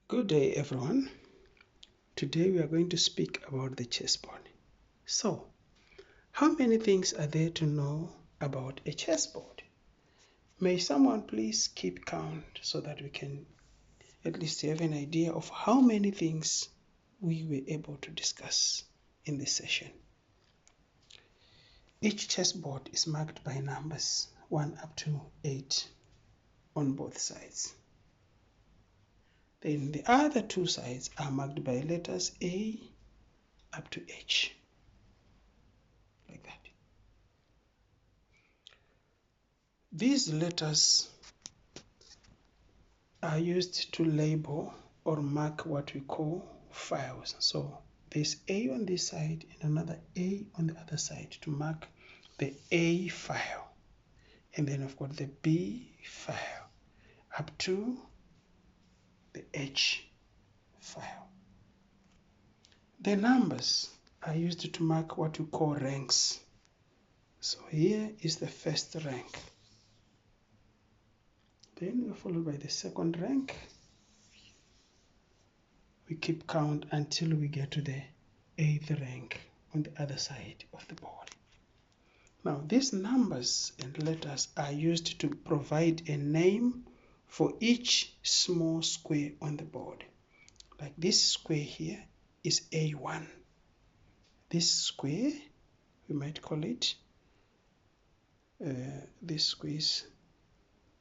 Good day, everyone. Today we are going to speak about the chessboard. So, how many things are there to know about a chessboard? May someone please keep count so that we can at least have an idea of how many things we were able to discuss in this session. Each chessboard is marked by numbers 1 up to 8 on both sides. Then the other two sides are marked by letters A up to H, like that. These letters are used to label or mark what we call files. So there's A on this side and another A on the other side to mark the A file. And then I've got the B file up to the H file. The numbers are used to mark what we call ranks. So here is the first rank. Then we're followed by the second rank. We keep count until we get to the 8th rank on the other side of the board. Now these numbers and letters are used to provide a name for each small square on the board. Like this square here is A1. This square, we might call it, this square is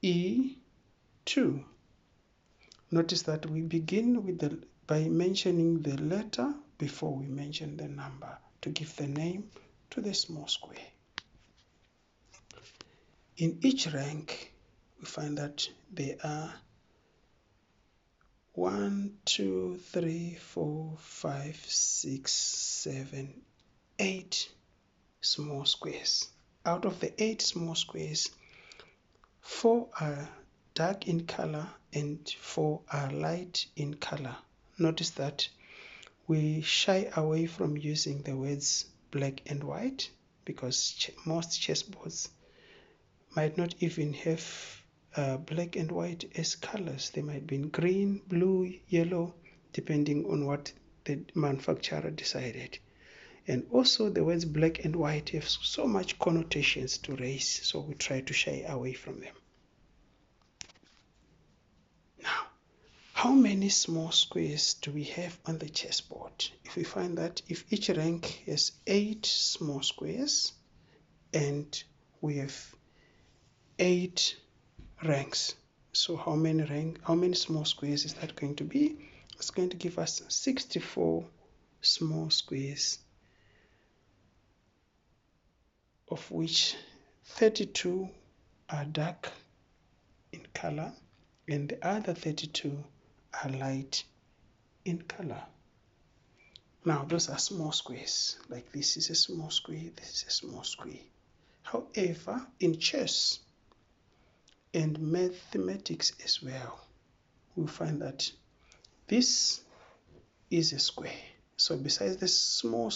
E2. Notice that we begin with by mentioning the letter before we mention the number to give the name to the small square. In each rank, we find that there are 1, 2, 3, 4, 5, 6, 7, 8 small squares. Out of the 8 small squares, 4 are dark in color and 4 are light in color. Notice that we shy away from using the words black and white because most chessboards might not even have black and white as colors. They might be in green, blue, yellow, depending on what the manufacturer decided. And also the words black and white have so much connotations to race, so we try to shy away from them. Now, how many small squares do we have on the chessboard? If we find that if each rank has 8 small squares and we have 8 ranks, so how many small squares is that going to be? It's going to give us 64 small squares, of which 32 are dark in color and the other 32 are light in color. Now those are small squares. Like this is a small square, this is a small square. However, in chess and mathematics as well, we find that this is a square. So besides the small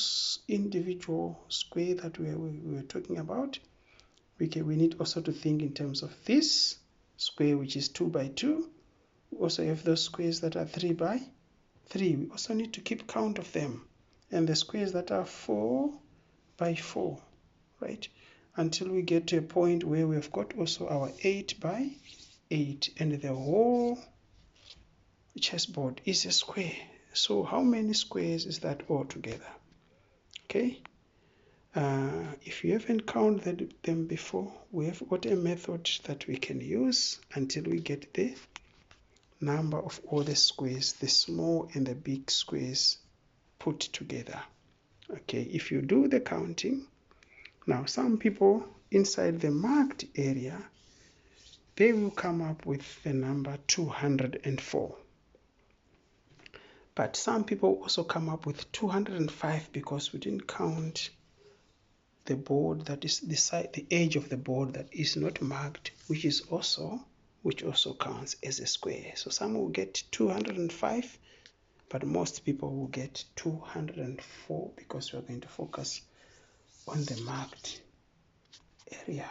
individual square that we were talking about, we need also to think in terms of this square, which is 2 by 2. We also have those squares that are 3 by 3. We also need to keep count of them. And the squares that are 4 by 4, right? Until we get to a point where we've got also our 8 by 8. And the whole chessboard is a square. So how many squares is that all together? Okay. If you haven't counted them before, we have got a method that we can use until we get the number of all the squares, the small and the big squares put together. Okay, if you do the counting, now some people inside the marked area, they will come up with the number 204. But some people also come up with 205 because we didn't count the board that is the edge of the board that is not marked, which also counts as a square. So some will get 205, but most people will get 204 because we are going to focus on the marked area.